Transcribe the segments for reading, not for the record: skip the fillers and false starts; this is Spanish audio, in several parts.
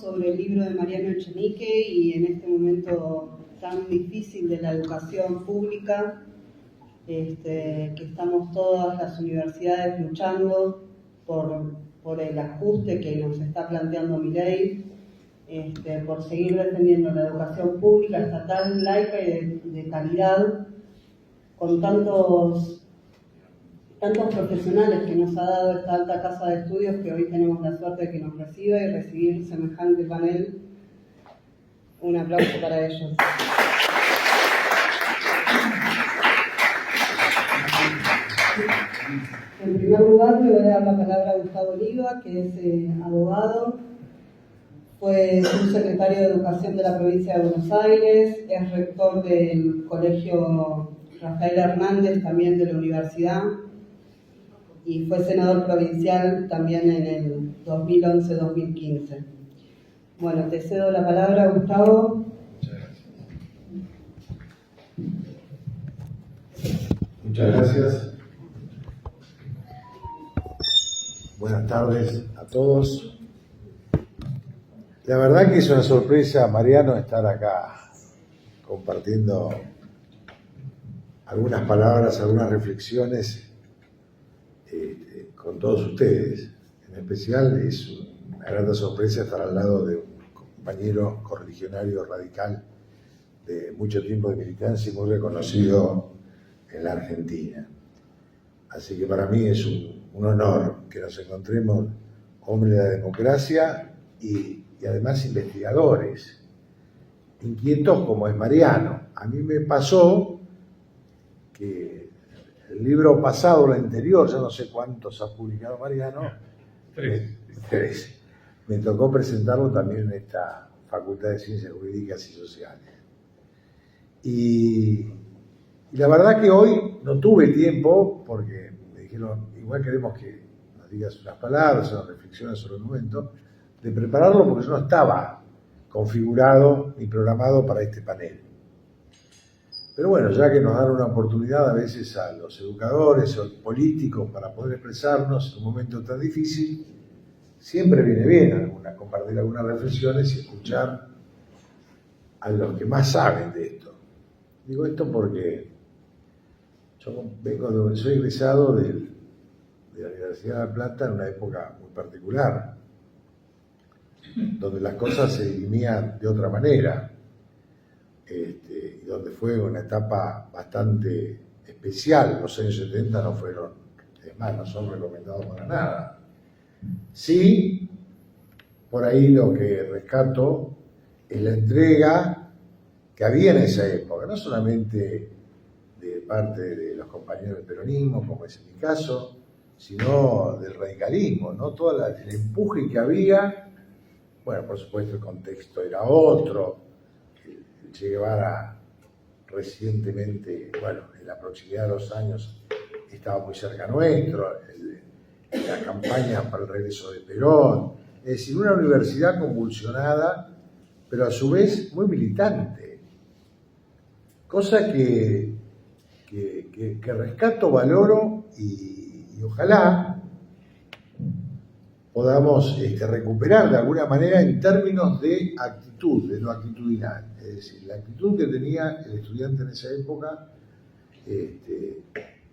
sobre el libro de Mariano Echenique y en este momento tan difícil de la educación pública, que estamos todas las universidades luchando por el ajuste que nos está planteando Milei, por seguir defendiendo la educación pública, estatal, laica y de calidad, con tantos profesionales que nos ha dado esta alta casa de estudios, que hoy tenemos la suerte de que nos reciba y recibir semejante panel. Un aplauso para ellos. En primer lugar, le voy a dar la palabra a Gustavo Oliva, que es abogado, fue subsecretario de Educación de la provincia de Buenos Aires, es rector del Colegio Rafael Hernández, también de la universidad, y fue senador provincial también en el 2011-2015. Bueno, te cedo la palabra, Gustavo. Muchas gracias. Buenas tardes a todos. La verdad que es una sorpresa, Mariano, estar acá compartiendo algunas palabras, algunas reflexiones con todos ustedes. En especial es una gran sorpresa estar al lado de un compañero correligionario radical de mucho tiempo de militancia y muy reconocido en la Argentina. Así que para mí es un honor que nos encontremos hombres de la democracia y además investigadores inquietos como es Mariano. A mí me pasó que el libro pasado, el anterior, ya no sé cuántos ha publicado Mariano, tres. Me tocó presentarlo también en esta Facultad de Ciencias Jurídicas y Sociales. Y la verdad que hoy no tuve tiempo, porque me dijeron, igual queremos que nos digas unas palabras, unas reflexiones sobre el momento, de prepararlo porque yo no estaba configurado ni programado para este panel. Pero bueno, ya que nos dan una oportunidad a veces a los educadores o políticos para poder expresarnos en un momento tan difícil, siempre viene bien compartir algunas reflexiones y escuchar a los que más saben de esto. Digo esto porque yo soy egresado de la Universidad de La Plata en una época muy particular, donde las cosas se dirimían de otra manera, y donde fue una etapa bastante especial. Los años 70 no fueron, es más, no son recomendados para nada. Sí, por ahí lo que rescato es la entrega que había en esa época, no solamente de parte de los compañeros del peronismo, como es en mi caso, sino del radicalismo, ¿no? Todo el empuje que había. Bueno, por supuesto el contexto era otro. El Che Guevara recientemente, bueno, en la proximidad de los años, estaba muy cerca nuestro, la campaña para el regreso de Perón. Es decir, una universidad convulsionada, pero a su vez muy militante. Cosa que rescato, valoro y ojalá podamos recuperar de alguna manera en términos de actitud, de lo actitudinal. Es decir, la actitud que tenía el estudiante en esa época,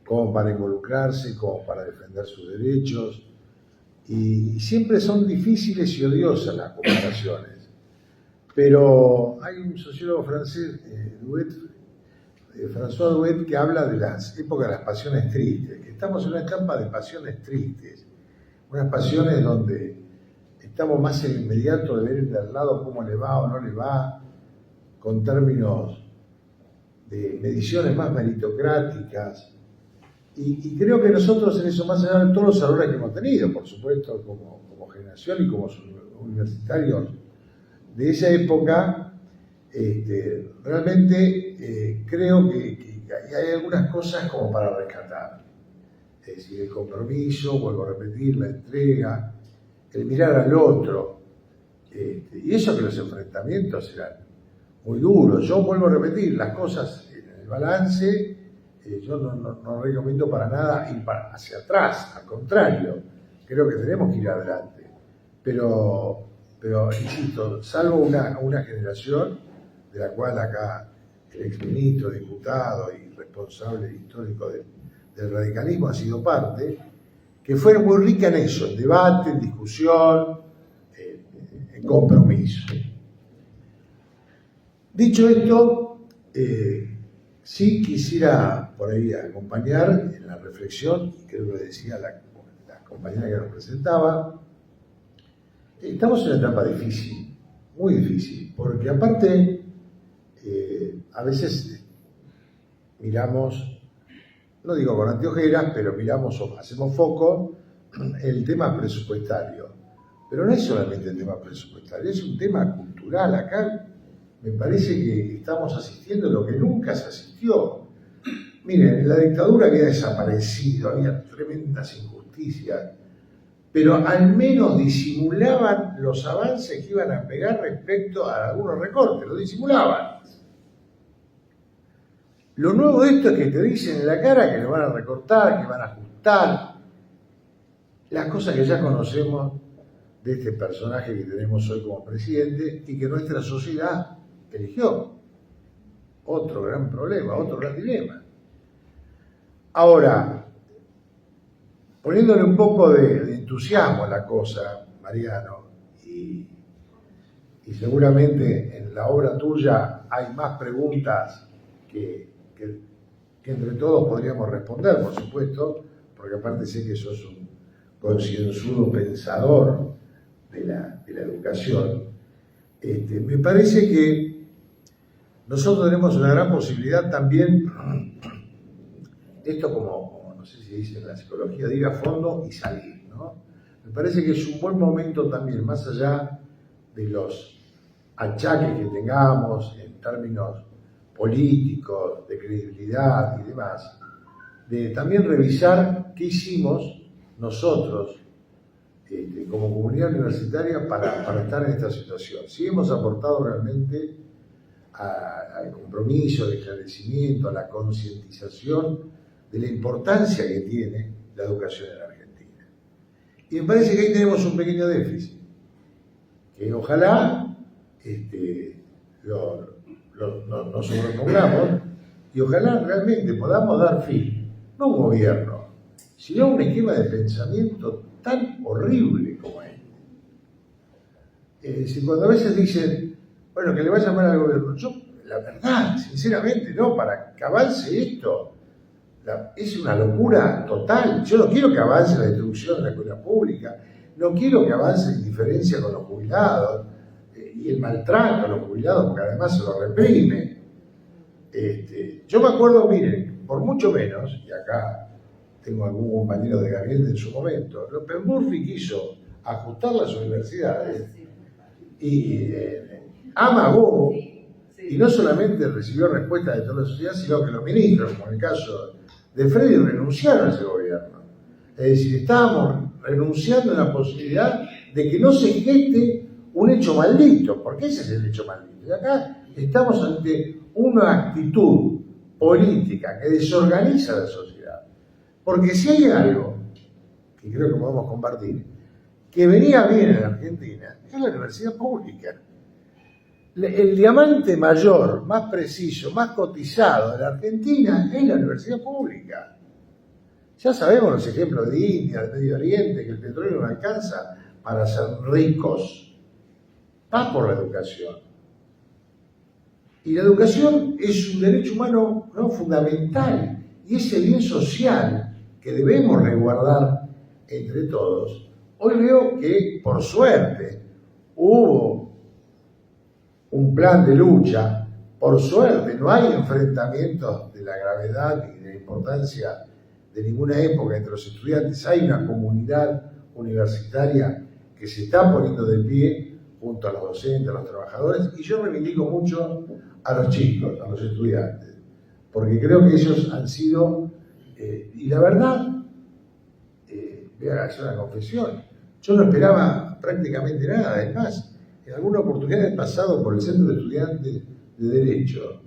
como para involucrarse, como para defender sus derechos. Y siempre son difíciles y odiosas las comparaciones. Pero hay un sociólogo francés, François Douet, que habla de las épocas de las pasiones tristes, que estamos en una etapa de pasiones tristes, unas pasiones donde estamos más en el inmediato de ver el de al lado cómo le va o no le va, con términos de mediciones más meritocráticas, y creo que nosotros en eso, más allá de todos los errores que hemos tenido, por supuesto, como generación y como universitarios de esa época, realmente creo que hay algunas cosas como para rescatar. Es decir, el compromiso, vuelvo a repetir, la entrega, el mirar al otro, y eso que los enfrentamientos eran muy duros. Yo vuelvo a repetir, las cosas en el balance, yo no recomiendo para nada ir hacia atrás, al contrario, creo que tenemos que ir adelante. Pero pero insisto, salvo una generación de la cual acá el exministro, diputado y responsable histórico del radicalismo ha sido parte, que fue muy rica en eso, en debate, en discusión, en compromiso. Dicho esto, sí quisiera por ahí acompañar en la reflexión, y creo que decía la compañera que nos presentaba, estamos en una etapa difícil, muy difícil, porque aparte a veces miramos, no digo con anteojeras, pero miramos o hacemos foco el tema presupuestario. Pero no es solamente el tema presupuestario, es un tema cultural. Acá me parece que estamos asistiendo a lo que nunca se asistió. Miren, la dictadura había desaparecido, había tremendas injusticias, pero al menos disimulaban los avances que iban a pegar respecto a algunos recortes, lo disimulaban. Lo nuevo de esto es que te dicen en la cara que lo van a recortar, que van a ajustar. Las cosas que ya conocemos de este personaje que tenemos hoy como presidente y que nuestra sociedad eligió. Otro gran problema, otro gran dilema. Ahora, poniéndole un poco de entusiasmo a la cosa, Mariano, y seguramente en la obra tuya hay más preguntas que entre todos podríamos responder, por supuesto, porque aparte sé que sos un concienzudo pensador de la educación. Me parece que nosotros tenemos una gran posibilidad también, esto como no sé si dice en la psicología, de ir a fondo y salir, ¿no? Me parece que es un buen momento también, más allá de los achaques que tengamos en términos políticos, de credibilidad y demás, de también revisar qué hicimos nosotros como comunidad universitaria para estar en esta situación. Si hemos aportado realmente al compromiso, al esclarecimiento, a la concientización de la importancia que tiene la educación en la Argentina. Y me parece que ahí tenemos un pequeño déficit, que ojalá nos sobrepongamos y ojalá realmente podamos dar fin, no un gobierno, sino un esquema de pensamiento tan horrible como este. Cuando a veces dicen, bueno, que le vaya mal al gobierno, yo, la verdad, sinceramente, no, para que avance esto, es una locura total. Yo no quiero que avance la destrucción de la escuela pública, no quiero que avance la indiferencia con los jubilados y el maltrato a los jubilados, porque además se lo reprime. Yo me acuerdo, miren, por mucho menos, y acá tengo algún compañero de gabinete en su momento, López Murphy quiso ajustar las universidades y amagó, y no solamente recibió respuesta de toda la sociedad, sino que los ministros, como en el caso de Freddy, renunciaron a ese gobierno. Es decir, estábamos renunciando a la posibilidad de que no se geste un hecho maldito, porque ese es el hecho maldito. Y acá estamos ante una actitud política que desorganiza la sociedad. Porque si hay algo, que creo que podemos compartir, que venía bien en Argentina, es la universidad pública. El diamante mayor, más preciso, más cotizado de la Argentina es la universidad pública. Ya sabemos los ejemplos de India, del Medio Oriente, que el petróleo no alcanza para ser ricos. Va por la educación. Y la educación es un derecho humano fundamental y es el bien social que debemos resguardar entre todos. Hoy veo que, por suerte, hubo un plan de lucha, por suerte, no hay enfrentamientos de la gravedad ni de la importancia de ninguna época entre los estudiantes, hay una comunidad universitaria que se está poniendo de pie junto a los docentes, a los trabajadores, y yo reivindico mucho a los chicos, a los estudiantes, porque creo que ellos han sido, y la verdad, voy a hacer una confesión, yo no esperaba prácticamente nada, además, en alguna oportunidad he pasado por el Centro de Estudiantes de Derecho,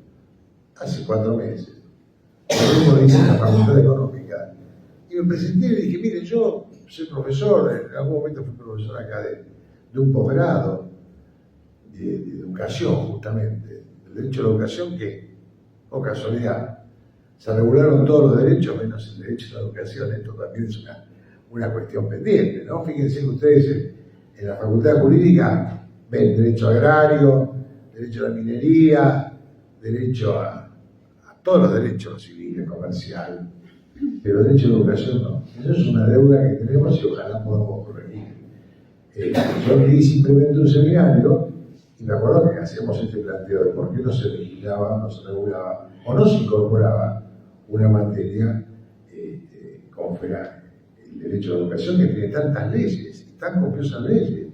hace 4 meses, lo mismo dice la Facultad Económica, y me presenté y le dije, mire, yo soy profesor, en algún momento fui profesor acá de un posgrado de educación, justamente, el derecho a la educación que, oh casualidad, se regularon todos los derechos menos el derecho a la educación. Esto también es una cuestión pendiente, ¿no? Fíjense que ustedes en la Facultad Jurídica ven derecho agrario, derecho a la minería, derecho a todos los derechos civiles, comercial, pero derecho a la educación no. Eso es una deuda que tenemos y ojalá podamos corregir. Yo leí simplemente un seminario y me acuerdo que hacíamos este planteo de por qué no se legislaba, no se regulaba o no se incorporaba una materia como fuera el derecho a la educación, que tiene tantas leyes y tan copiosas leyes.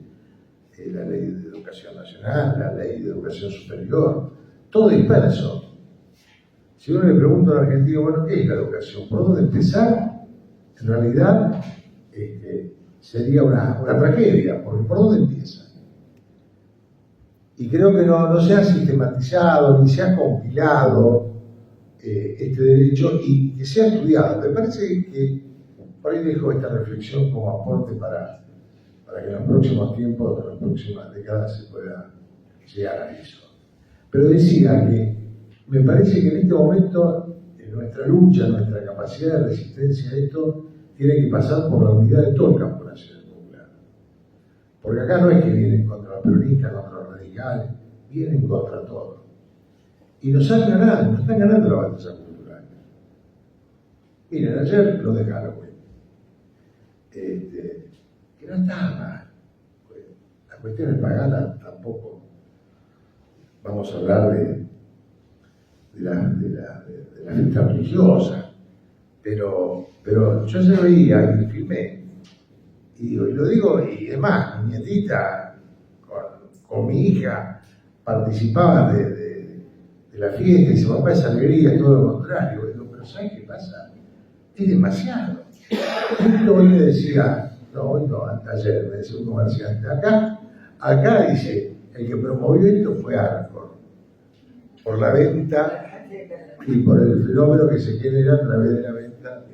La ley de educación nacional, la ley de educación superior, todo disperso. Si uno le pregunta a un argentino, bueno, ¿qué es la educación? ¿Por dónde empezar? En realidad sería una tragedia, porque ¿por dónde empieza? Y creo que no se ha sistematizado ni se ha compilado este derecho y que se ha estudiado. Me parece que por ahí dejo esta reflexión como aporte para que en los próximos tiempos, en las próximas décadas se pueda llegar a eso. Pero decía que me parece que en este momento nuestra lucha, nuestra capacidad de resistencia a esto tiene que pasar por la unidad de todo el campo nacional popular. Porque acá no es que vienen contra los peronistas, contra los radicales, vienen contra todo. Y nos están ganando la batalla cultural. Miren, ayer lo de Halloween. Que no está mal. La cuestión es pagana, tampoco vamos a hablar de la fiesta religiosa, pero yo se veía y filmé, y lo digo, y demás, mi nietita con mi hija participaban de la fiesta y se papá esa alegría, todo lo contrario. Digo, pero ¿sabes qué pasa? Es demasiado. Justo hoy me decía, no, hoy no, ayer me decía un comerciante, acá dice, el que promovió esto fue Arcor, por la venta y por el fenómeno que se genera a través de la venta.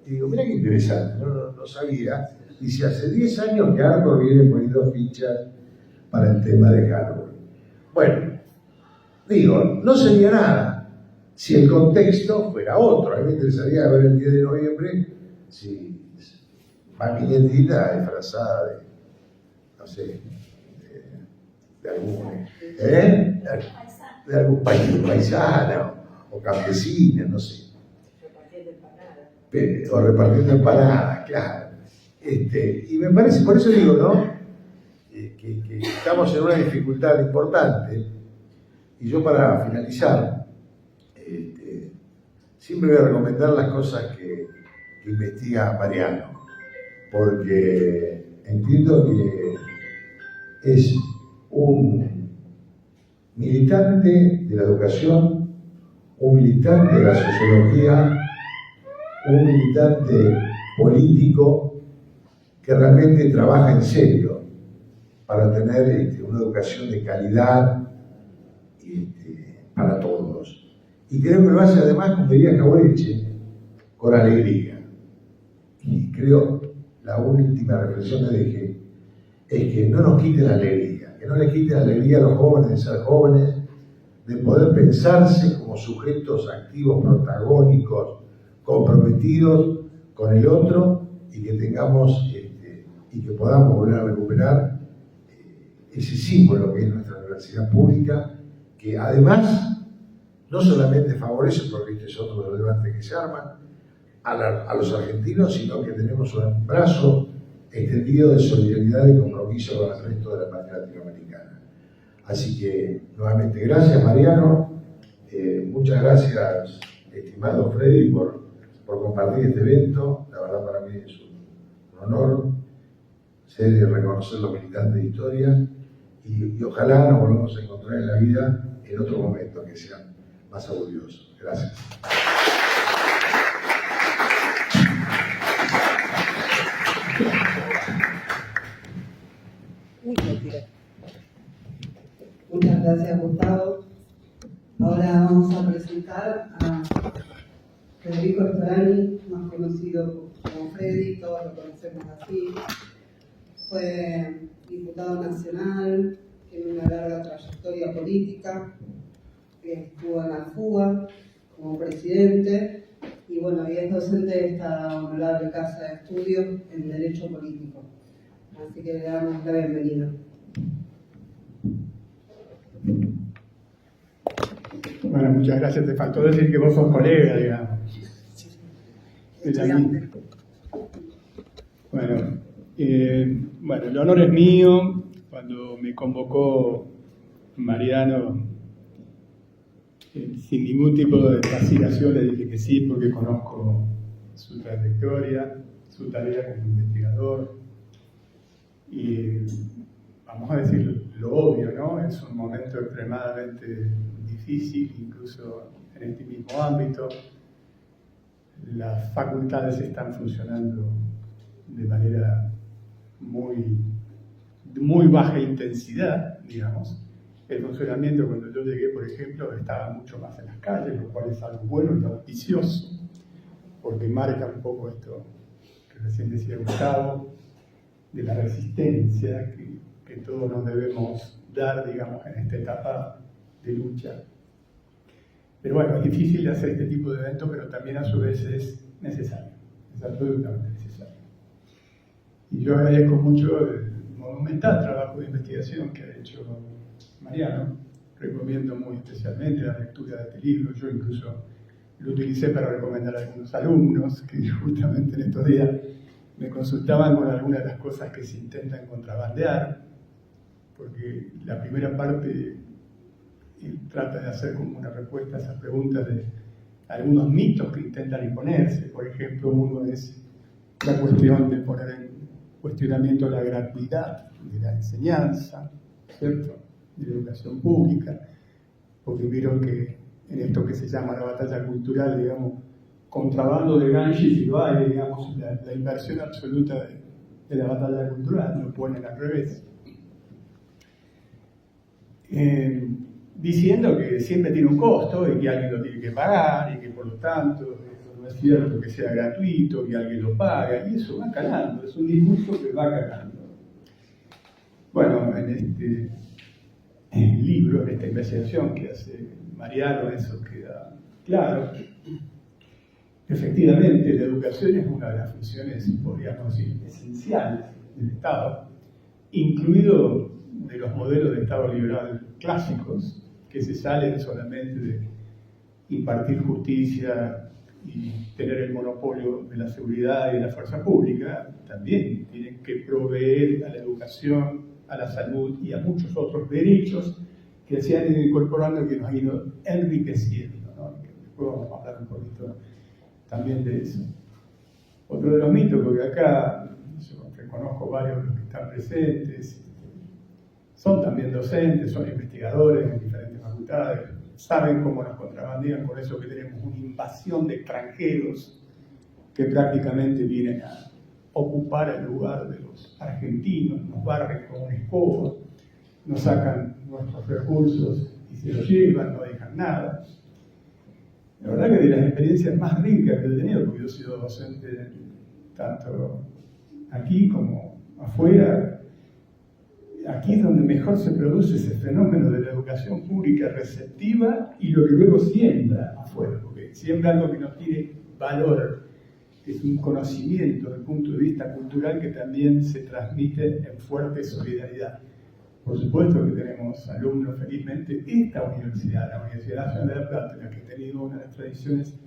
Y digo, mira qué interesante, no sabía. Dice, hace 10 años que Arcor viene poniendo fichas para el tema de Halloween. Bueno, digo, no sería nada si el contexto fuera otro. A mí me interesaría ver el 10 de noviembre si va mi nietita disfrazada de, no sé, de algún paisano o campesina, no sé. O repartiendo empanadas, claro. Y me parece, por eso digo, ¿no? Que estamos en una dificultad importante. Y yo, para finalizar, siempre voy a recomendar las cosas que investiga Mariano, porque entiendo que es un militante de la educación, un militante de la sociología, un militante político que realmente trabaja en serio para tener una educación de calidad para todos. Y creo que lo hace además, como diría Jauretche, con alegría. Y creo, la última reflexión que dejé es que no nos quite la alegría, que no le quite la alegría a los jóvenes de ser jóvenes, de poder pensarse como sujetos activos, protagónicos, comprometidos con el otro, y que tengamos y que podamos volver a recuperar ese símbolo que es nuestra universidad pública, que además no solamente favorece, porque este es otro de los debates que se arman, a los argentinos, sino que tenemos un brazo extendido de solidaridad y compromiso con el resto de la patria latinoamericana. Así que, nuevamente, gracias Mariano, muchas gracias, estimado Freddy, por compartir este evento. La verdad, para mí es un honor ser y reconocer los militantes de historia, y ojalá nos volvamos a encontrar en la vida en otro momento que sea más aburridoso. Gracias. Muchas gracias, Gustavo. Ahora vamos a presentar a Federico Storani, más conocido como Freddy, todos lo conocemos así. fue diputado nacional, tiene una larga trayectoria política, estuvo en la FUA como presidente y bueno, y es docente de esta honorable casa de estudios en Derecho Político. Así que le damos la bienvenida. Bueno, muchas gracias. Te faltó decir que vos sos colega, digamos. Estudiante. Bueno, el honor es mío. Cuando me convocó Mariano, sin ningún tipo de vacilación le dije que sí, porque conozco su trayectoria, su tarea como investigador. Y vamos a decir lo obvio, ¿no? Es un momento extremadamente difícil, incluso en este mismo ámbito. Las facultades están funcionando de manera muy baja intensidad, digamos. El funcionamiento, cuando yo llegué, por ejemplo, estaba mucho más en las calles, lo cual es algo bueno y auspicioso, porque marca un poco esto que recién decía Gustavo, de la resistencia que todos nos debemos dar, digamos, en esta etapa de lucha. Pero bueno, es difícil hacer este tipo de eventos, pero también a su vez es necesario, es absolutamente necesario. Y yo agradezco mucho el monumental trabajo de investigación que ha hecho Mariano. Recomiendo muy especialmente la lectura de este libro. Yo incluso lo utilicé para recomendar a algunos alumnos que justamente en estos días me consultaban con algunas de las cosas que se intentan contrabandear, porque la primera parte trata de hacer como una respuesta a esas preguntas de algunos mitos que intentan imponerse. Por ejemplo, uno es la cuestión de poner en cuestionamiento la gratuidad de la enseñanza, ¿cierto?, de la educación pública, porque vieron que en esto que se llama la batalla cultural, digamos, contrabando de ganchis y lo hay, digamos, la inversión absoluta de la batalla cultural, lo ponen al revés. Diciendo que siempre tiene un costo y que alguien lo tiene que pagar y que por lo tanto no es cierto que sea gratuito, que alguien lo paga, y eso va calando, es un discurso que va calando. Bueno, en este libro, en esta investigación que hace Mariano, eso queda claro. Efectivamente, la educación es una de las funciones, podríamos decir, esenciales del Estado, incluido de los modelos de Estado liberal clásicos, que se salen solamente de impartir justicia y tener el monopolio de la seguridad y de la fuerza pública. También tienen que proveer a la educación, a la salud y a muchos otros derechos que se han ido incorporando y que nos han ido enriqueciendo, ¿no? Después vamos a hablar un poquito también de eso. Otro de los mitos, porque acá yo reconozco varios de los que están presentes, son también docentes, son investigadores en diferentes facultades, saben cómo nos contrabandean con eso que tenemos una invasión de extranjeros que prácticamente vienen a ocupar el lugar de los argentinos, nos barren con una escoba, nos sacan nuestros recursos y se los llevan, no dejan nada. La verdad que de las experiencias más ricas que he tenido, porque yo he sido docente tanto aquí como afuera, aquí es donde mejor se produce ese fenómeno de la educación pública receptiva y lo que luego siembra afuera, porque siembra algo que no tiene valor, que es un conocimiento desde el punto de vista cultural que también se transmite en fuerte solidaridad. Por supuesto que tenemos alumnos, felizmente, esta universidad, la Universidad Nacional de La Plata, la que ha tenido una de las tradiciones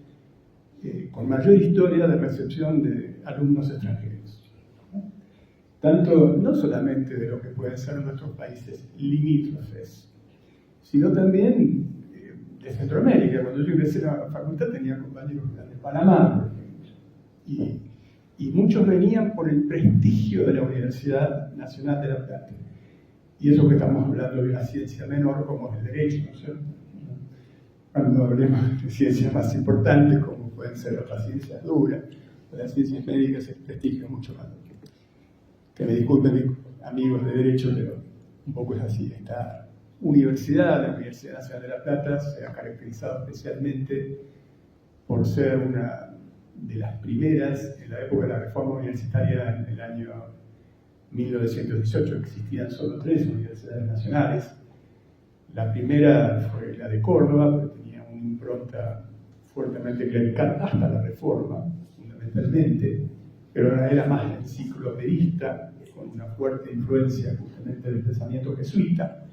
con mayor historia de recepción de alumnos extranjeros. Tanto, no solamente de lo que pueden ser nuestros países limítrofes, sino también de Centroamérica. Cuando yo ingresé a la facultad tenía compañeros de Panamá, por ejemplo, y muchos venían por el prestigio de la Universidad Nacional de La Plata. Y eso que estamos hablando de una ciencia menor como el derecho, ¿no es cierto? Cuando hablemos de ciencias más importantes como pueden ser otras ciencias duras, o las ciencias médicas, el prestigio es mucho más. Que me disculpen amigos de derecho, pero un poco es así. Esta universidad, la Universidad Nacional de La Plata, se ha caracterizado especialmente por ser una de las primeras en la época de la reforma universitaria en el año 1918 existían solo 3 universidades nacionales. La primera fue la de Córdoba, que tenía una impronta fuertemente clerical hasta la Reforma, fundamentalmente, pero era más enciclopedista, con una fuerte influencia justamente del pensamiento jesuita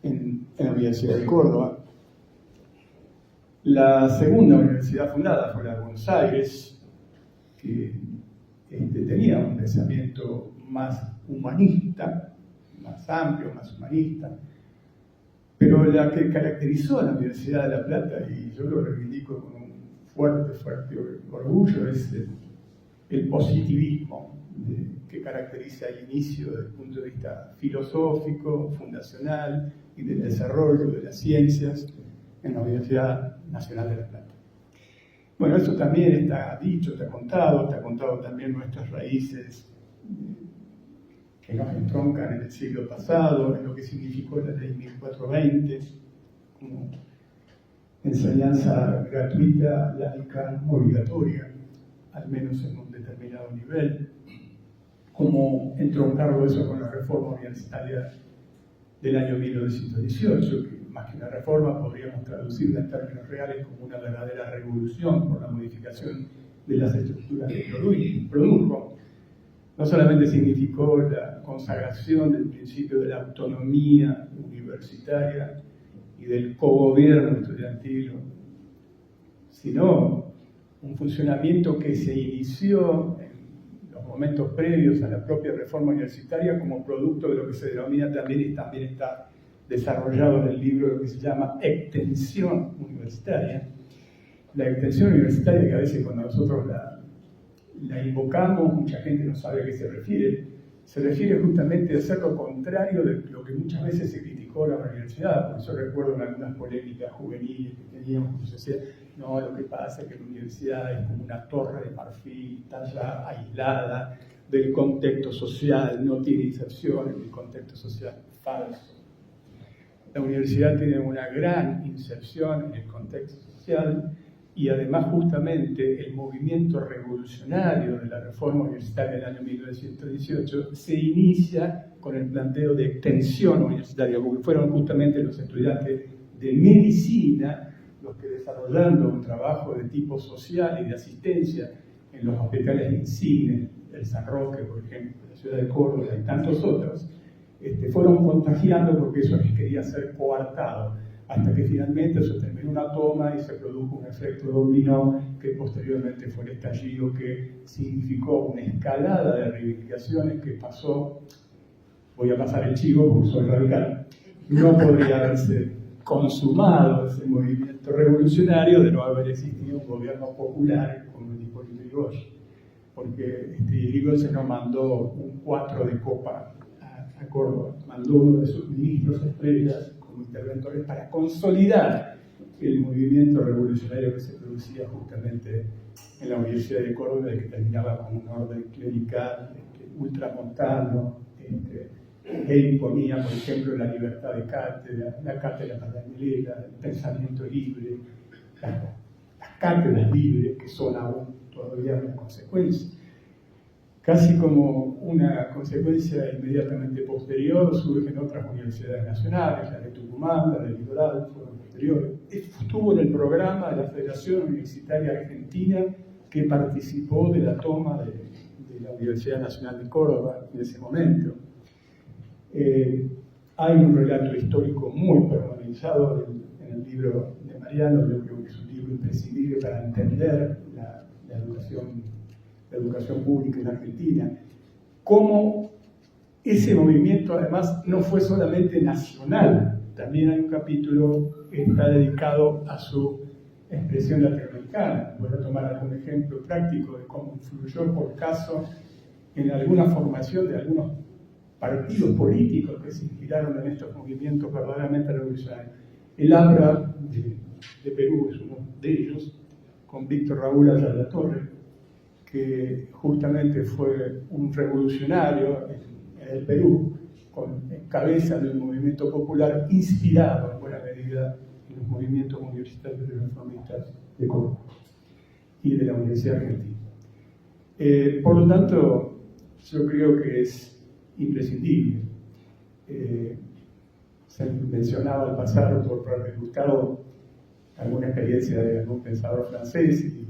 en la Universidad de Córdoba. La segunda universidad fundada fue la de Buenos Aires, que tenía un pensamiento más humanista, más amplio, más humanista, pero la que caracterizó a la Universidad de La Plata, y yo lo reivindico con un fuerte orgullo, es el positivismo que caracteriza el inicio desde el punto de vista filosófico, fundacional y del desarrollo de las ciencias en la Universidad Nacional de La Plata. Bueno, eso también está dicho, está contado también nuestras raíces que nos entroncan en el siglo pasado, en lo que significó la ley 1420, como enseñanza gratuita, laica, obligatoria, al menos en un determinado nivel, como entroncarlo eso con la reforma universitaria del año 1918, que más que una reforma podríamos traducirla en términos reales como una verdadera revolución por la modificación de las estructuras que produjo. No solamente significó la consagración del principio de la autonomía universitaria y del cogobierno estudiantil, sino un funcionamiento que se inició en los momentos previos a la propia reforma universitaria como producto de lo que se denomina también está desarrollado en el libro lo que se llama extensión universitaria. La extensión universitaria, que a veces cuando nosotros la invocamos, mucha gente no sabe a qué se refiere justamente a hacer lo contrario de lo que muchas veces se criticó a la universidad. Por eso recuerdo en algunas polémicas juveniles que teníamos, que se decía, no, lo que pasa es que la universidad es como una torre de marfil, está ya aislada del contexto social, no tiene inserción en el contexto social. Falso. La universidad tiene una gran inserción en el contexto social y además justamente el movimiento revolucionario de la reforma universitaria del año 1918 se inicia con el planteo de extensión universitaria, porque fueron justamente los estudiantes de medicina los que desarrollando un trabajo de tipo social y de asistencia en los hospitales de Insigne, el San Roque, por ejemplo, la ciudad de Córdoba y tantos otros, fueron contagiando porque eso les quería ser coartado, hasta que finalmente se terminó una toma y se produjo un efecto dominó que posteriormente fue el estallido que significó una escalada de reivindicaciones que pasó, voy a pasar el chivo porque soy radical, no podría haberse consumado ese movimiento revolucionario de no haber existido un gobierno popular como el de Hipólito Yrigoyen, porque Yrigoyen no mandó un 4 de copa a Córdoba, mandó uno de sus ministros estrellas como interventores para consolidar el movimiento revolucionario que se producía justamente en la Universidad de Córdoba, que terminaba con un orden clerical ultramontano, que imponía, por ejemplo, la libertad de cátedra, la cátedra paralela, el pensamiento libre, las cátedras libres, que son aún todavía una consecuencia. Casi como una consecuencia inmediatamente posterior surgen otras universidades nacionales, la de Tucumán, la del Litoral, fueron posteriores. Estuvo en el programa de la Federación Universitaria Argentina que participó de la toma de la Universidad Nacional de Córdoba en ese momento. Hay un relato histórico muy pormenorizado en el libro de Mariano, yo creo que es un libro imprescindible para entender la educación pública en Argentina, cómo ese movimiento además no fue solamente nacional, también hay un capítulo que está dedicado a su expresión latinoamericana. Voy a tomar algún ejemplo práctico de cómo influyó por caso en alguna formación de algunos partidos políticos que se inspiraron en estos movimientos verdaderamente revolucionarios. El ABRA de Perú es uno de ellos, con Víctor Raúl Ayala Torre, que justamente fue un revolucionario en el Perú, en cabeza de un movimiento popular inspirado en buena medida en los movimientos universitarios reformistas de Córdoba y de la Universidad Argentina. Por lo tanto, yo creo que es imprescindible. Se mencionaba al pasar por haber buscado alguna experiencia de algún pensador francés, y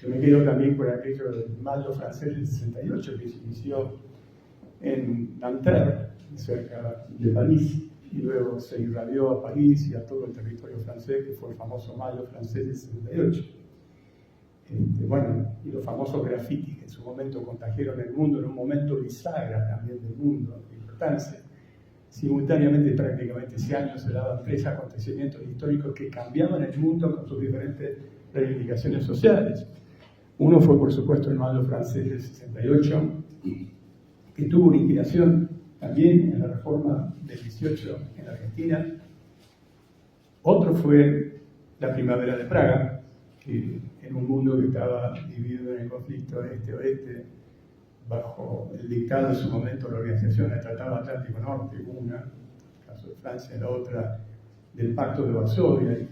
yo me quedo también con aquello del Maldo francés del 68, que se inició en Nanterre, cerca de París, y luego se irradió a París y a todo el territorio francés, que fue el famoso Maldo francés del 68. Bueno, y los famosos grafitis que en su momento contagiaron el mundo, en un momento bisagra también del mundo, de importancia. Simultáneamente, prácticamente ese año se daban 3 acontecimientos históricos que cambiaban el mundo con sus diferentes reivindicaciones sociales. Uno fue, por supuesto, el Maldo francés del 68, que tuvo una inspiración también en la reforma del 18 en Argentina. Otro fue la Primavera de Praga, que en un mundo que estaba dividido en el conflicto este-oeste, bajo el dictado en su momento de la Organización del Tratado Atlántico Norte, una, en el caso de Francia, la otra del Pacto de Varsovia, y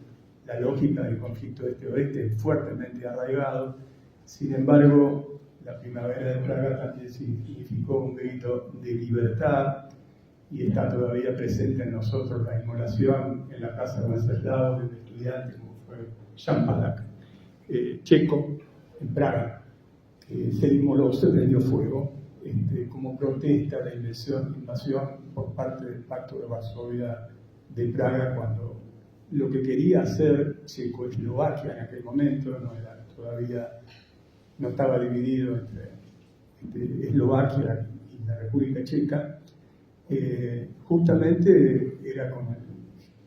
la lógica del conflicto este-oeste fuertemente arraigado. Sin embargo, la Primavera de Praga también significó un grito de libertad, y está todavía presente en nosotros la inmolación en la casa de Wenceslao de un estudiante como fue Jan Palach, checo, en Praga, que se inmoló, se prendió fuego como protesta a la invasión por parte del Pacto de Varsovia de Praga, cuando lo que quería hacer Checoslovaquia en aquel momento no estaba dividido entre Eslovaquia y la República Checa, justamente era con el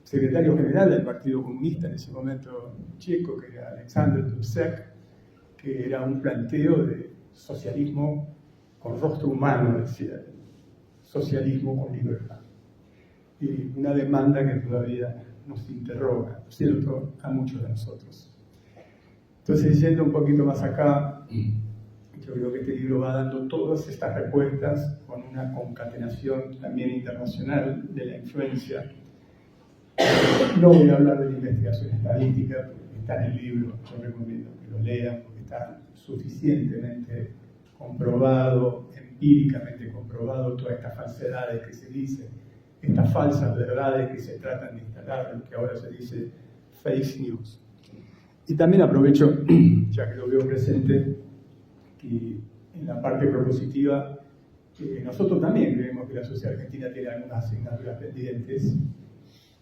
secretario general del Partido Comunista en ese momento checo, que era Alexander Dubček, que era un planteo de socialismo con rostro humano, decía, socialismo con libertad. Y una demanda que todavía nos interroga, ¿no es cierto?, a muchos de nosotros. Entonces, yendo un poquito más acá, yo creo que este libro va dando todas estas respuestas con una concatenación también internacional de la influencia. No voy a hablar de la investigación estadística, porque está en el libro, yo recomiendo que lo lean, porque está suficientemente comprobado, empíricamente comprobado, todas estas falsedades que se dicen, estas falsas verdades que se tratan de instalar, lo que ahora se dice fake news. Y también aprovecho, ya que lo veo presente, que en la parte propositiva, nosotros también creemos que la sociedad argentina tiene algunas asignaturas pendientes,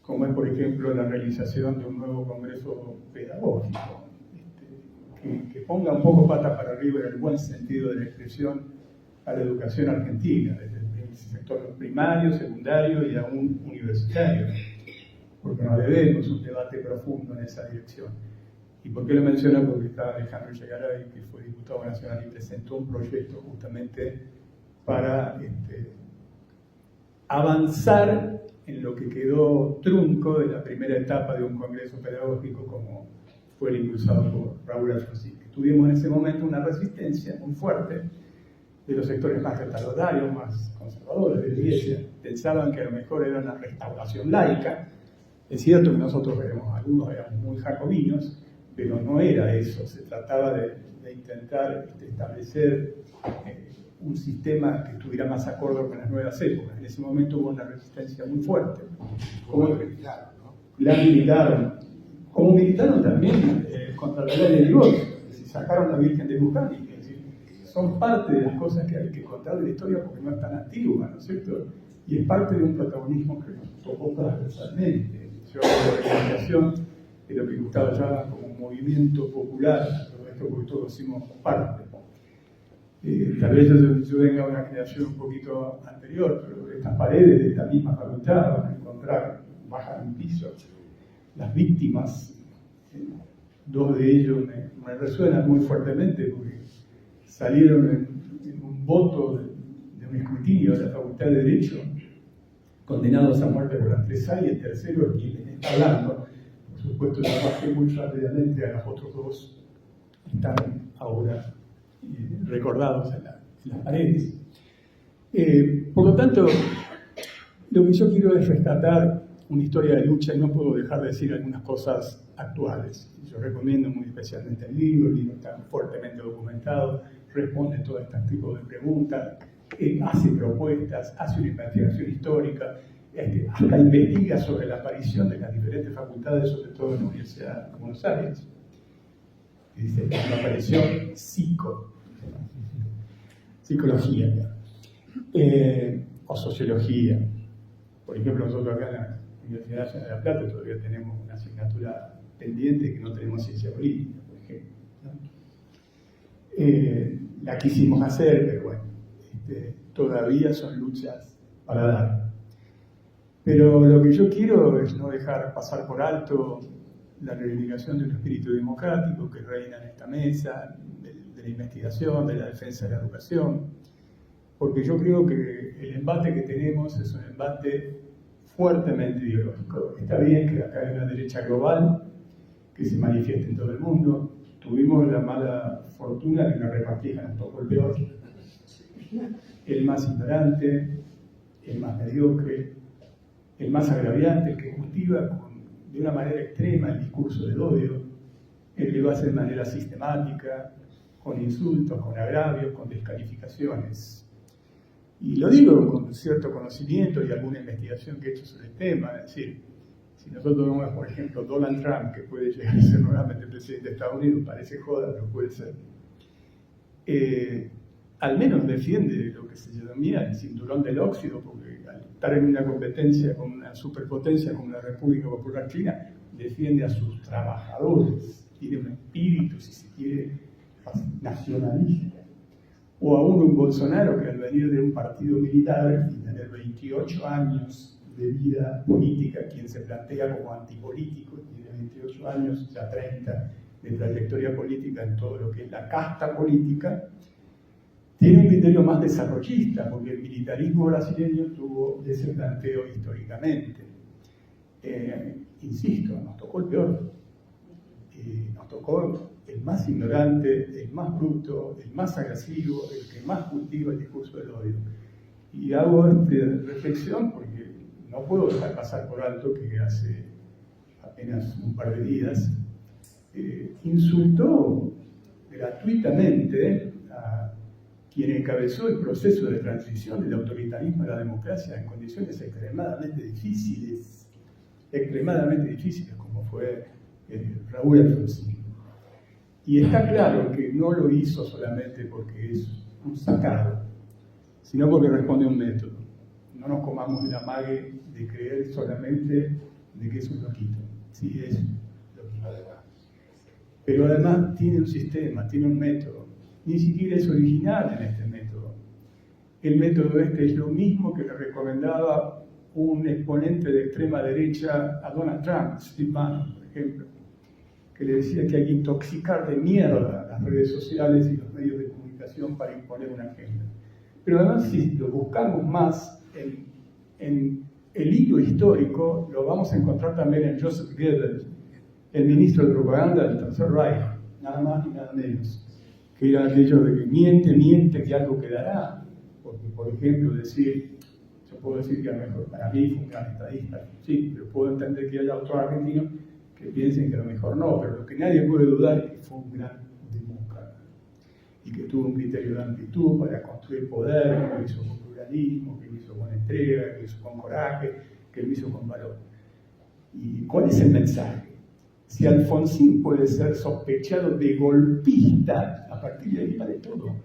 como es, por ejemplo, la realización de un nuevo congreso pedagógico, que ponga un poco patas para arriba en el buen sentido de la expresión a la educación argentina, desde el sector primario, secundario y aún universitario, porque nos debemos un debate profundo en esa dirección. ¿Y por qué lo menciono? Porque está Alejandro Echegaray, que fue diputado nacional y presentó un proyecto justamente para avanzar en lo que quedó trunco de la primera etapa de un congreso pedagógico como fue el impulsado por Raúl Alfonsín. Tuvimos en ese momento una resistencia muy fuerte de los sectores más retardatarios, más conservadores de la Iglesia. Pensaban que a lo mejor era una restauración laica. Es cierto que nosotros algunos éramos muy jacobinos, pero no era eso. Se trataba de intentar establecer un sistema que estuviera más acorde con las nuevas épocas. En ese momento hubo una resistencia muy fuerte. Como militaron, ¿no? La militaron. Como militaron también contra la ley de divorcio. Se sacaron la Virgen de Luján. Es decir, son parte de las cosas que hay que contar de la historia porque no es tan antigua, ¿no es cierto? Y es parte de un protagonismo que nos tocó transversalmente. Yo hago la reivindicación de lo que Gustavo llama como un movimiento popular, todo esto porque todos hicimos parte. Tal vez yo venga de una generación un poquito anterior, pero estas paredes de esta misma facultad van a encontrar, bajan un piso, las víctimas. Dos de ellos me resuenan muy fuertemente porque salieron en un voto de un escrutinio de la Facultad de Derecho, condenados a muerte por apresar, y el tercero es quien está hablando. Por supuesto, yo bajé muy rápidamente a los otros dos, están ahora recordados en las paredes. Por lo tanto, lo que yo quiero es rescatar una historia de lucha y no puedo dejar de decir algunas cosas actuales. Yo recomiendo muy especialmente el libro está fuertemente documentado, responde todo este tipo de preguntas, hace propuestas, hace una investigación histórica, hasta investiga sobre la aparición de las diferentes facultades, sobre todo en la Universidad de Buenos Aires. Y dice, cuando apareció psicología, o sociología. Por ejemplo, nosotros acá en la Universidad Nacional de La Plata todavía tenemos una asignatura pendiente que no tenemos ciencia política, por ejemplo, ¿no? La quisimos hacer, pero bueno, todavía son luchas para dar. Pero lo que yo quiero es no dejar pasar por alto la reivindicación de un espíritu democrático que reina en esta mesa, de la investigación, de la defensa de la educación, porque yo creo que el embate que tenemos es un embate fuertemente ideológico. Está bien que acá hay una derecha global que se manifiesta en todo el mundo. Tuvimos la mala fortuna de que la repartija nos tocó el peor, el más ignorante, el más mediocre, el más agraviante, el que cultiva de una manera extrema el discurso del odio, el que lo hace de manera sistemática, con insultos, con agravios, con descalificaciones. Y lo digo con cierto conocimiento y alguna investigación que he hecho sobre el tema, es decir, si nosotros vemos, por ejemplo, Donald Trump, que puede llegar a ser nuevamente presidente de Estados Unidos, parece joda, pero puede ser, al menos defiende lo que se denomina el cinturón del óxido, porque al estar en una competencia con una superpotencia como la República Popular China, defiende a sus trabajadores, tiene un espíritu, si se quiere, nacionalista. O aún un Bolsonaro que al venir de un partido militar y tener 28 años de vida política, quien se plantea como antipolítico, tiene 28 años, ya 30 de trayectoria política en todo lo que es la casta política, tiene un criterio más desarrollista, porque el militarismo brasileño tuvo ese planteo históricamente. Insisto, nos tocó el peor. Nos tocó el más ignorante, el más bruto, el más agresivo, el que más cultiva el discurso del odio. Y hago esta reflexión porque no puedo dejar pasar por alto que hace apenas un par de días insultó gratuitamente a quien encabezó el proceso de transición del autoritarismo a la democracia en condiciones extremadamente difíciles, como fue Raúl Alfonsín. Y está claro que no lo hizo solamente porque es un sacado, sino porque responde a un método. No nos comamos el amague de creer solamente de que es un loquito. Sí, es loquito además. Pero además tiene un sistema, tiene un método. Ni siquiera es original en este método. El método este es lo mismo que le recomendaba un exponente de extrema derecha a Donald Trump, Steve Bannon, por ejemplo, que le decía que hay que intoxicar de mierda las redes sociales y los medios de comunicación para imponer una agenda. Pero además, si lo buscamos más en el hilo histórico, lo vamos a encontrar también en Joseph Goebbels, el ministro de propaganda del Tercer Reich, nada más ni nada menos, que era aquello de que miente, que algo quedará. Porque, por ejemplo, yo puedo decir que a lo mejor para mí fue un gran estadista, sí, pero puedo entender que haya otros argentinos que piensen que a lo mejor no, pero lo que nadie puede dudar es que fue un gran demócrata y que tuvo un criterio de amplitud para construir poder, que lo hizo con pluralismo, que lo hizo con entrega, que lo hizo con coraje, que lo hizo con valor. ¿Y cuál es el mensaje? Si Alfonsín puede ser sospechado de golpista, a partir de ahí vale todo.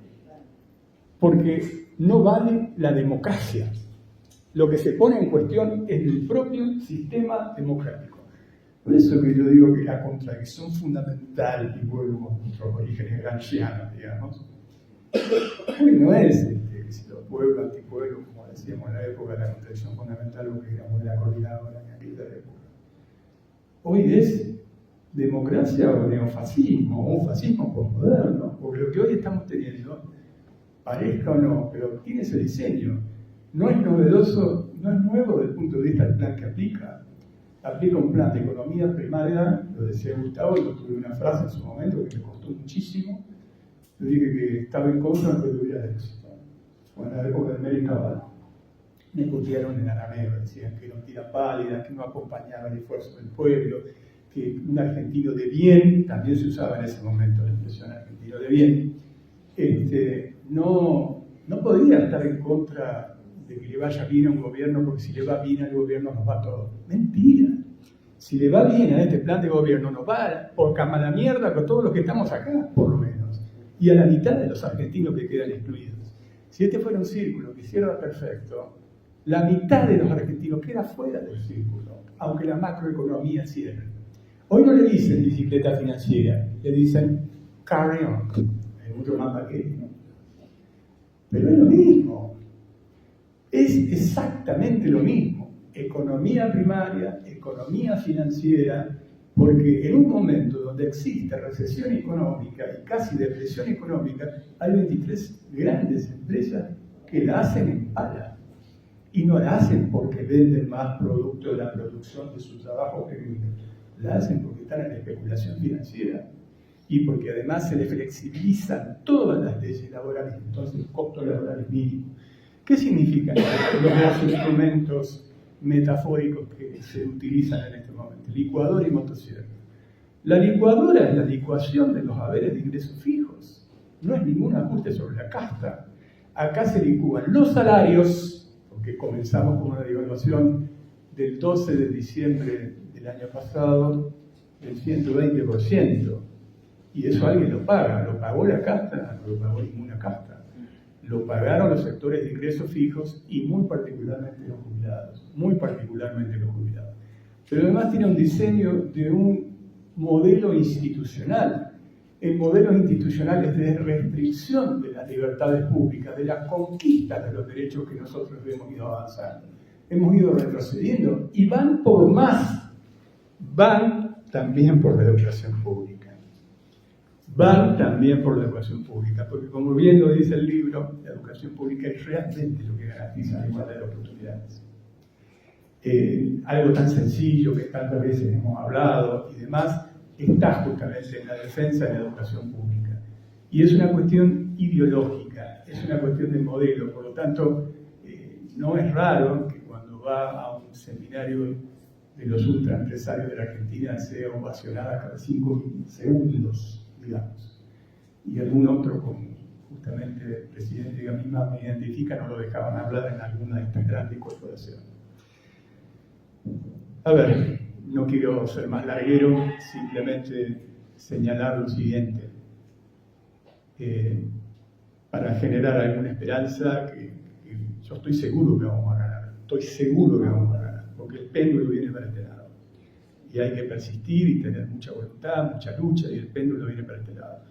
Porque no vale la democracia. Lo que se pone en cuestión es el propio sistema democrático. Por eso que yo digo que la contradicción fundamental, y vuelvo a nuestros orígenes gramscianos, digamos, no es que si los pueblos, antipueblos, como decíamos en la época de la contradicción fundamental, lo que éramos de la coordinadora en aquella época. Hoy es democracia o neofascismo, o un fascismo postmoderno, porque lo que hoy estamos teniendo, parezca o no, pero tiene ese diseño. No es novedoso, no es nuevo desde el punto de vista del plan que aplica. Aplica un plan de economía primaria, lo decía Gustavo, yo tuve una frase en su momento que me costó muchísimo. Yo dije que estaba en contra de que tuviera éxito. Fue en la época del Mericabal. Me putearon en arameo, decían que era una tira pálida, que no acompañaba el esfuerzo del pueblo, que un argentino de bien, también se usaba en ese momento la expresión argentino de bien, no no podría estar en contra de que le vaya bien a un gobierno, porque si le va bien al gobierno nos va todo. Mentira. Si le va bien a este plan de gobierno, nos va por cama la mierda con todos los que estamos acá, por lo menos. Y a la mitad de los argentinos que quedan excluidos. Si este fuera un círculo que cierra perfecto, la mitad de los argentinos queda fuera del círculo, aunque la macroeconomía cierre. Hoy no le dicen bicicleta financiera, le dicen carry on. Hay mucho más paquete, ¿no? Pero es lo mismo. Es exactamente lo mismo. Economía primaria, economía financiera, porque en un momento donde existe recesión económica y casi depresión económica, hay 23 grandes empresas que la hacen en pala. Y no la hacen porque venden más producto de la producción de su trabajo genuino. La hacen porque están en la especulación financiera y porque además se les flexibilizan todas las leyes laborales, entonces el costo laboral es mínimo. ¿Qué significan los instrumentos metafóricos que se utilizan en este momento? Licuadora y motosierra. La licuadora es la licuación de los haberes de ingresos fijos. No es ningún ajuste sobre la casta. Acá se licúan los salarios, porque comenzamos con una devaluación del 12 de diciembre del año pasado del 120%. Y eso alguien lo paga. ¿Lo pagó la casta? No lo pagó ninguna casta. Lo pagaron los sectores de ingresos fijos y muy particularmente los jubilados. Muy particularmente los jubilados. Pero además tiene un diseño de un modelo institucional. El modelo institucional es de restricción de las libertades públicas, de la conquista de los derechos que nosotros hemos ido avanzando. Hemos ido retrocediendo y van por más. Van también por la educación pública. Van también por la educación pública, porque como bien lo dice el libro, la educación pública es realmente lo que garantiza la igualdad de oportunidades. Algo tan sencillo que tantas veces hemos hablado y demás, está justamente en la defensa de la educación pública. Y es una cuestión ideológica, es una cuestión de modelo, por lo tanto, no es raro que cuando va a un seminario de los ultraempresarios de la Argentina sea ovacionada cada 5 segundos, digamos. Y algún otro, como justamente el presidente que a mí más me identifica, no lo dejaban hablar en alguna de estas grandes corporaciones. A ver, no quiero ser más larguero, simplemente señalar lo siguiente. Para generar alguna esperanza, que yo estoy seguro que vamos a ganar, porque el péndulo viene para este lado. Y hay que persistir y tener mucha voluntad, mucha lucha, y el péndulo viene para este lado.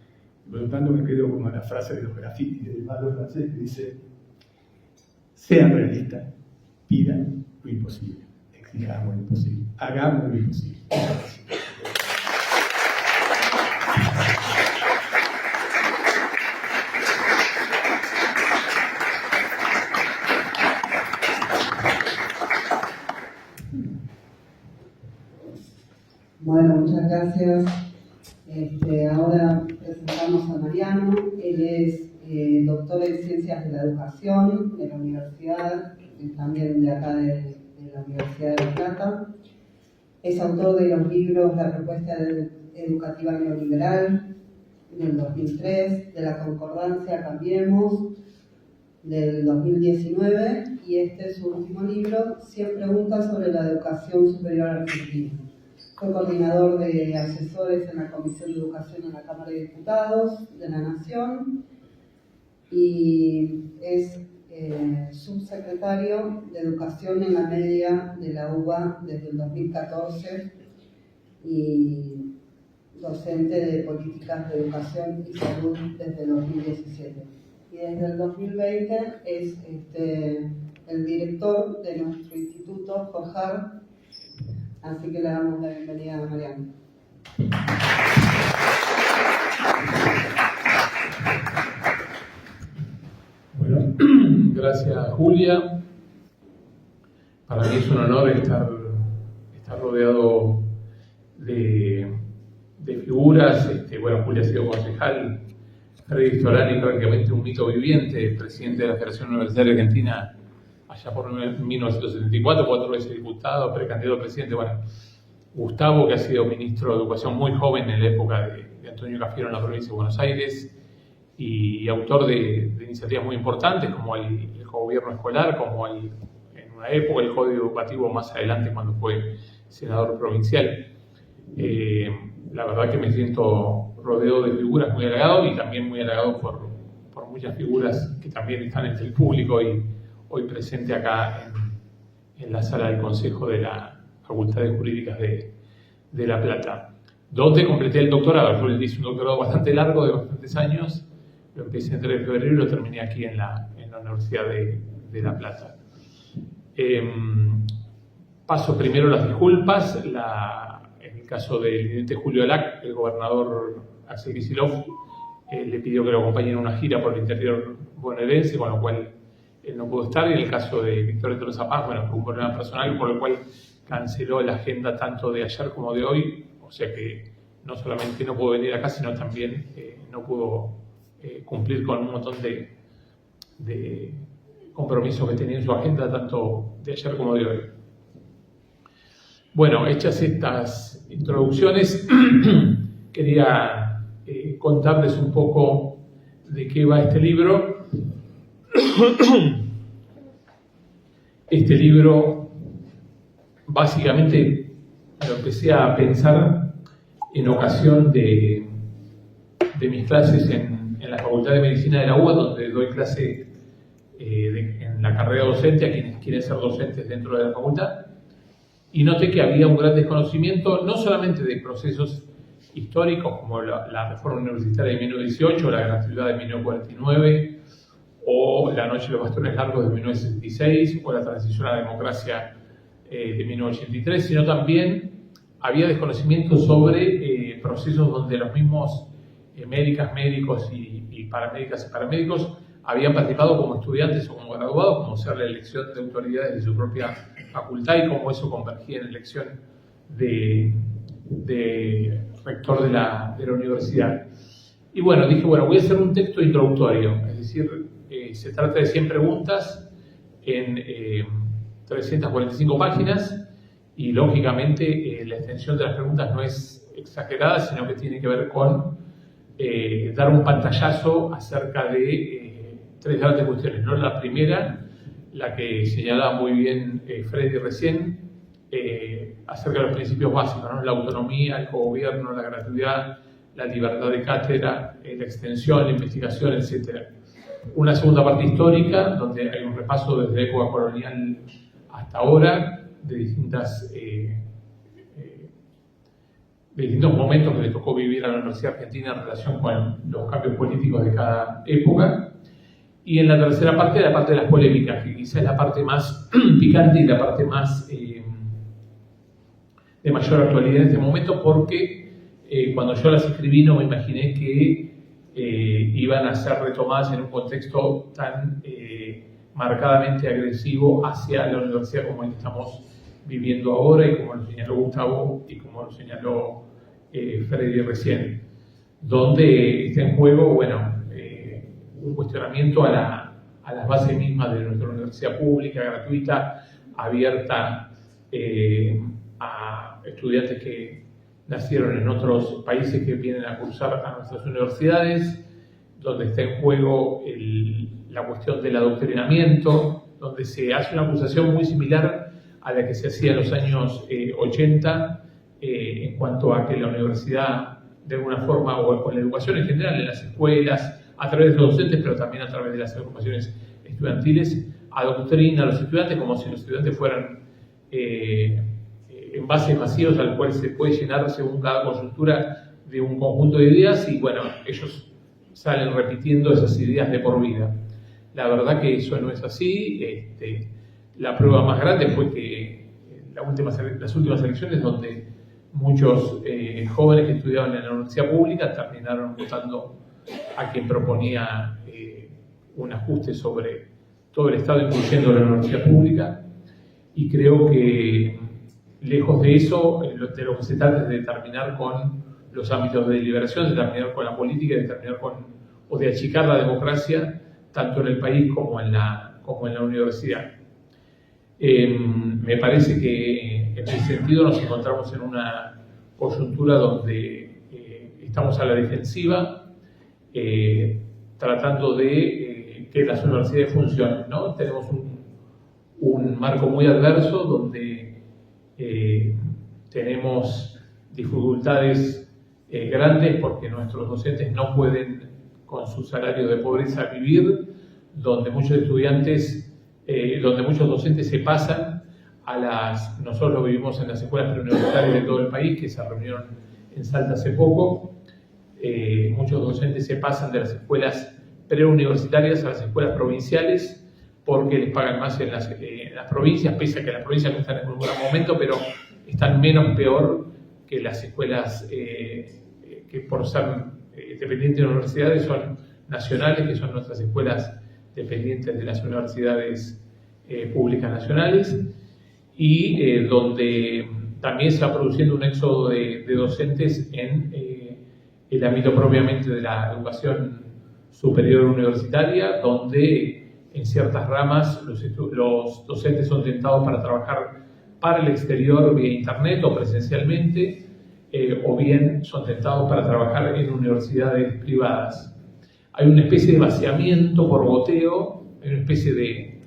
Por lo tanto, me quedo con la frase de los grafitis del malo francés que dice: sean realistas, pidan lo imposible, exijamos lo imposible, hagamos lo imposible. Bueno, muchas gracias. Ahora presentamos a Mariano. Él es doctor en Ciencias de la Educación de la Universidad, también de acá de la Universidad de La Plata. Es autor de los libros La Propuesta Educativa Neoliberal, del 2003, de La Concordancia Cambiemos, del 2019, y este es su último libro, 100 preguntas sobre la educación superior argentina. Fue coordinador de asesores en la Comisión de Educación en la Cámara de Diputados de la Nación y es subsecretario de Educación en la Media de la UBA desde el 2014 y docente de Políticas de Educación y Salud desde el 2017. Y desde el 2020 es el director de nuestro instituto, FORJAR. Así que le damos la bienvenida a Mariano. Bueno, gracias Julia. Para mí es un honor estar rodeado de figuras. Bueno, Julia ha sido concejal, Freddy Storani prácticamente un mito viviente, presidente de la Federación Universitaria Argentina allá por 1974, 4 veces diputado, precandidato a presidente. Bueno, Gustavo, que ha sido ministro de Educación muy joven en la época de Antonio Cafiero en la provincia de Buenos Aires, y autor de iniciativas muy importantes como el gobierno escolar, como en una época el Código Educativo más adelante cuando fue senador provincial. La verdad que me siento rodeado de figuras muy halagado y también muy halagado por muchas figuras que también están entre el público y hoy presente acá en la sala del Consejo de la Facultad de Jurídicas de La Plata, donde completé el doctorado. Yo hice un doctorado bastante largo, de bastantes años. Lo empecé el 3 de febrero y lo terminé aquí en la Universidad de La Plata. Paso primero las disculpas. En el caso del intendente Julio Alac, el gobernador Axel Kicillof le pidió que lo acompañe en una gira por el interior bonaerense, con lo cual él no pudo estar. Y en el caso de Victoria Tolosa Paz, bueno, fue un problema personal, por lo cual canceló la agenda tanto de ayer como de hoy. O sea que no solamente no pudo venir acá, sino también no pudo cumplir con un montón de compromisos que tenía en su agenda, tanto de ayer como de hoy. Bueno, hechas estas introducciones, quería contarles un poco de qué va este libro. Este libro, básicamente, lo empecé a pensar en ocasión de mis clases en la Facultad de Medicina de la UBA, donde doy clase en la carrera docente a quienes quieren ser docentes dentro de la facultad. Y noté que había un gran desconocimiento, no solamente de procesos históricos como la reforma universitaria de 1918, la gratuidad de 1949, o la noche de los bastones largos de 1966, o la transición a la democracia de 1983, sino también había desconocimiento sobre procesos donde los mismos médicas, médicos y paramédicas y paramédicos habían participado como estudiantes o como graduados, como ser la elección de autoridades de su propia facultad y cómo eso convergía en la elección de rector de la universidad. Y bueno, dije, bueno, voy a hacer un texto introductorio, es decir, se trata de 100 preguntas en 345 páginas y lógicamente la extensión de las preguntas no es exagerada, sino que tiene que ver con dar un pantallazo acerca de 3 grandes cuestiones, ¿no? La primera, la que señalaba muy bien Freddy recién, acerca de los principios básicos, ¿no? La autonomía, el cogobierno, la gratuidad, la libertad de cátedra, la extensión, la investigación, etc. Una segunda parte histórica, donde hay un repaso desde la época colonial hasta ahora, de distintos momentos que le tocó vivir a la Universidad Argentina en relación con los cambios políticos de cada época. Y en la tercera parte, la parte de las polémicas, que quizás es la parte más picante y la parte más de mayor actualidad en este momento, porque cuando yo las escribí no me imaginé que iban a ser retomadas en un contexto tan marcadamente agresivo hacia la universidad como el que estamos viviendo ahora y como lo señaló Gustavo y como lo señaló Freddy recién, donde está en juego, bueno, un cuestionamiento a las bases mismas de nuestra universidad pública, gratuita, abierta a estudiantes que nacieron en otros países que vienen a cursar a nuestras universidades, donde está en juego la cuestión del adoctrinamiento, donde se hace una acusación muy similar a la que se hacía en los años 80 en cuanto a que la universidad, de alguna forma, o la educación en general, en las escuelas, a través de los docentes, pero también a través de las agrupaciones estudiantiles, adoctrina a los estudiantes como si los estudiantes fueran envases vacíos al cual se puede llenar según cada coyuntura de un conjunto de ideas y bueno, ellos salen repitiendo esas ideas de por vida. La verdad que eso no es así. La prueba más grande fue que las últimas elecciones donde muchos jóvenes que estudiaban en la universidad pública terminaron votando a quien proponía un ajuste sobre todo el Estado, incluyendo la universidad pública, y creo que lejos de eso, de lo que se trata es de terminar con los ámbitos de deliberación, de terminar con la política, de terminar o de achicar la democracia, tanto en el país como en la universidad. Me parece que en ese sentido nos encontramos en una coyuntura donde estamos a la defensiva, tratando de que las universidades funcionen, ¿no? Tenemos un marco muy adverso donde tenemos dificultades grandes porque nuestros docentes no pueden con su salario de pobreza vivir, donde muchos docentes se pasan nosotros lo vivimos en las escuelas preuniversitarias de todo el país, que se reunieron en Salta hace poco. Muchos docentes se pasan de las escuelas preuniversitarias a las escuelas provinciales porque les pagan más en las provincias, pese a que las provincias no están en un buen momento, pero están menos peor que las escuelas que por ser dependientes de universidades son nacionales, que son nuestras escuelas dependientes de las universidades públicas nacionales, y donde también se va produciendo un éxodo de docentes en el ámbito propiamente de la educación superior universitaria, donde en ciertas ramas los docentes son tentados para trabajar para el exterior vía internet o presencialmente, o bien son tentados para trabajar en universidades privadas. Hay una especie de vaciamiento por goteo, hay una especie de,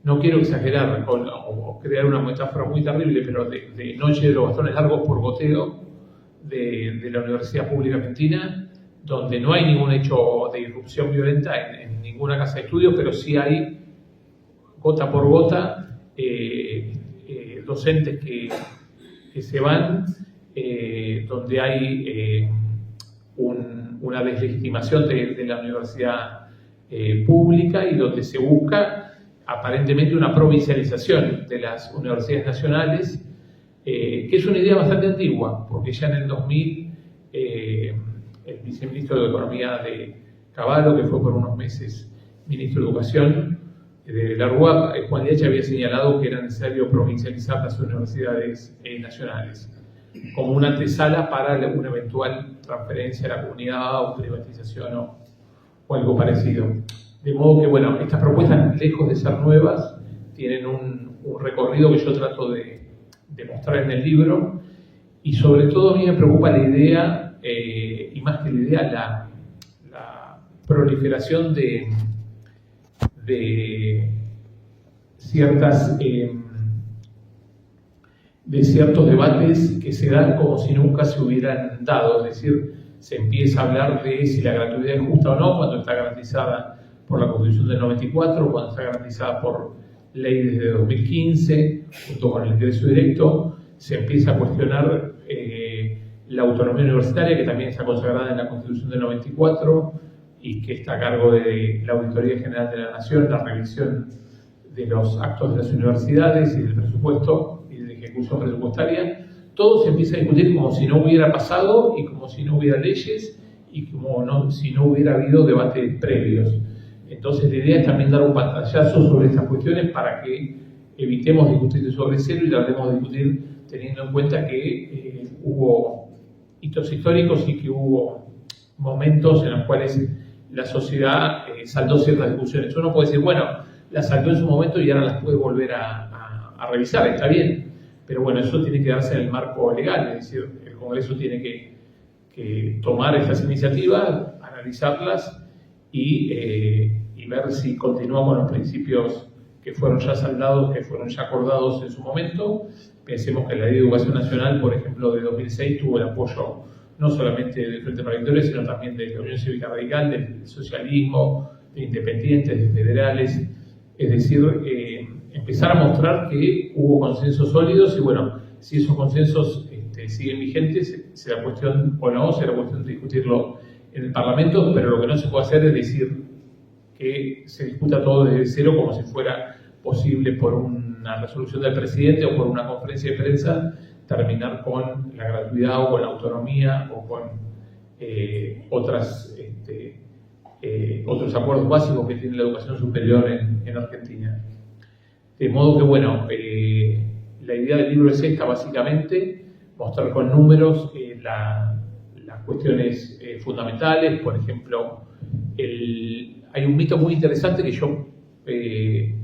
no quiero exagerar o crear una metáfora muy terrible, pero de noche de los bastones largos por goteo de la Universidad Pública Argentina, donde no hay ningún hecho de irrupción violenta en ninguna casa de estudios, pero sí hay, gota por gota, docentes que se van, donde hay una deslegitimación de la universidad pública y donde se busca aparentemente una provincialización de las universidades nacionales, que es una idea bastante antigua, porque ya en el 2000 el viceministro de Economía de Cavallo, que fue por unos meses ministro de Educación de la RUAP, Juan Liacha, había señalado que era necesario provincializar las universidades nacionales como una antesala para una eventual transferencia a la comunidad o privatización o algo parecido. De modo que, bueno, estas propuestas, lejos de ser nuevas, tienen un recorrido que yo trato de mostrar en el libro, y sobre todo a mí me preocupa la idea, y más que la idea, la proliferación de ciertos debates que se dan como si nunca se hubieran dado, es decir, se empieza a hablar de si la gratuidad es justa o no cuando está garantizada por la Constitución del 94, cuando está garantizada por ley desde 2015, junto con el ingreso directo. Se empieza a cuestionar la autonomía universitaria, que también está consagrada en la Constitución del 94 y que está a cargo de la Auditoría General de la Nación, la revisión de los actos de las universidades y del presupuesto y de la ejecución presupuestaria. Todo se empieza a discutir como si no hubiera pasado y como si no hubiera leyes y como si no hubiera habido debates previos. Entonces la idea es también dar un pantallazo sobre estas cuestiones para que evitemos discutir sobre cero y tratemos de discutir teniendo en cuenta que hubo hitos históricos y que hubo momentos en los cuales la sociedad saldó ciertas discusiones. Uno puede decir, bueno, las saldó en su momento y ahora las puede volver a revisar, está bien, pero bueno, eso tiene que darse en el marco legal, es decir, el Congreso tiene que tomar estas iniciativas, analizarlas y ver si continúa con los principios que fueron ya saldados, que fueron ya acordados en su momento. Pensemos que la Ley de Educación Nacional, por ejemplo, de 2006 tuvo el apoyo no solamente del Frente para la Victoria, sino también de la Unión Cívica Radical, del socialismo, de independientes, de federales. Es decir, empezar a mostrar que hubo consensos sólidos y bueno, si esos consensos siguen vigentes, será cuestión o no, será cuestión de discutirlo en el Parlamento, pero lo que no se puede hacer es decir que se discuta todo desde cero como si fuera posible por una resolución del presidente o por una conferencia de prensa terminar con la gratuidad o con la autonomía o con otros acuerdos básicos que tiene la educación superior en Argentina. De modo que, bueno, la idea del libro es esta, básicamente, mostrar con números las cuestiones fundamentales. Por ejemplo, hay un mito muy interesante que yo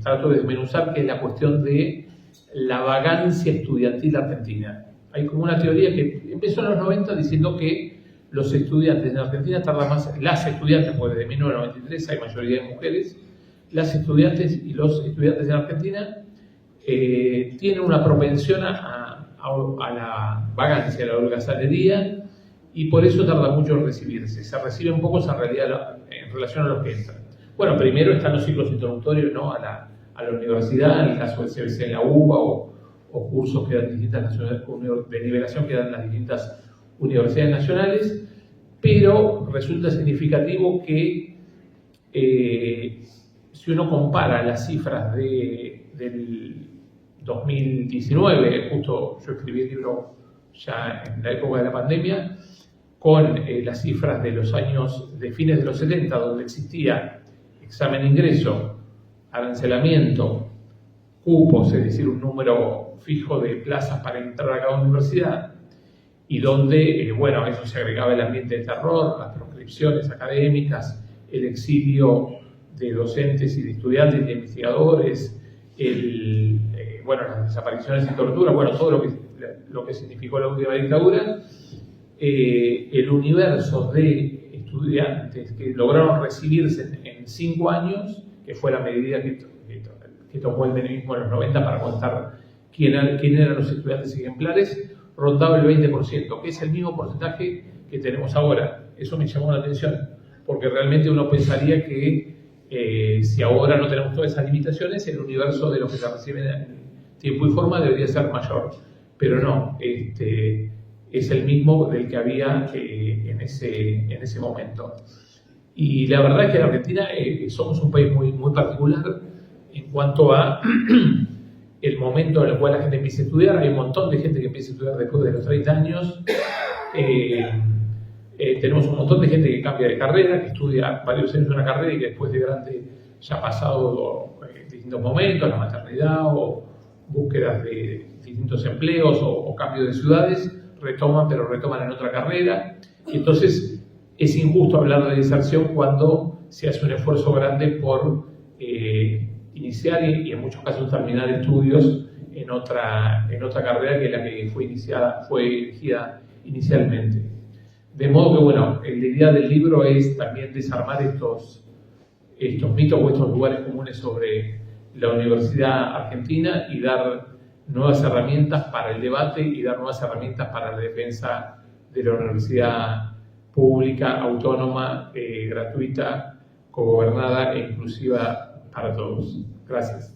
trato de desmenuzar, que es la cuestión de la vagancia estudiantil argentina. Hay como una teoría que empezó en los 90 diciendo que los estudiantes en Argentina tardan más, las estudiantes, porque desde 1993 hay mayoría de mujeres, las estudiantes y los estudiantes en Argentina tienen una propensión a la vagancia, a la holgazanería, y por eso tarda mucho en recibirse. Se reciben pocos en realidad en relación a los que entran. Bueno, primero están los ciclos introductorios, ¿no?, a la universidad, en el caso de CBC en la UBA, o cursos que dan distintas nacionales, de nivelación que dan las distintas universidades nacionales, pero resulta significativo que si uno compara las cifras del 2019, justo yo escribí el libro ya en la época de la pandemia, con las cifras de los años de fines de los 70, donde existía examen de ingreso, arancelamiento, cupos, es decir, un número fijo de plazas para entrar a cada universidad, y donde, bueno, a eso se agregaba el ambiente de terror, las proscripciones académicas, el exilio de docentes y de estudiantes y de investigadores, bueno, las desapariciones y torturas, bueno, todo lo que significó la última dictadura, el universo de estudiantes que lograron recibirse en 5 años, que fue la medida que tomó el menemismo en los 90 para contar quién eran los estudiantes ejemplares, rondaba el 20%, que es el mismo porcentaje que tenemos ahora. Eso me llamó la atención, porque realmente uno pensaría que si ahora no tenemos todas esas limitaciones, el universo de los que se reciben en tiempo y forma debería ser mayor, pero no, es el mismo del que había en ese momento. Y la verdad es que en Argentina somos un país muy, muy particular en cuanto a el momento en el cual la gente empieza a estudiar. Hay un montón de gente que empieza a estudiar después de los 30 años. Tenemos un montón de gente que cambia de carrera, que estudia varios años de una carrera y que después de grande ya ha pasado distintos momentos, la maternidad o búsquedas de distintos empleos o cambios de ciudades, retoman en otra carrera. Y entonces es injusto hablar de deserción cuando se hace un esfuerzo grande por iniciar y en muchos casos terminar estudios en otra carrera que la que fue elegida inicialmente. De modo que, bueno, la idea del libro es también desarmar estos mitos o estos lugares comunes sobre la universidad argentina y dar nuevas herramientas para el debate y dar nuevas herramientas para la defensa de la universidad pública, autónoma, gratuita, cogobernada e inclusiva para todos. Gracias.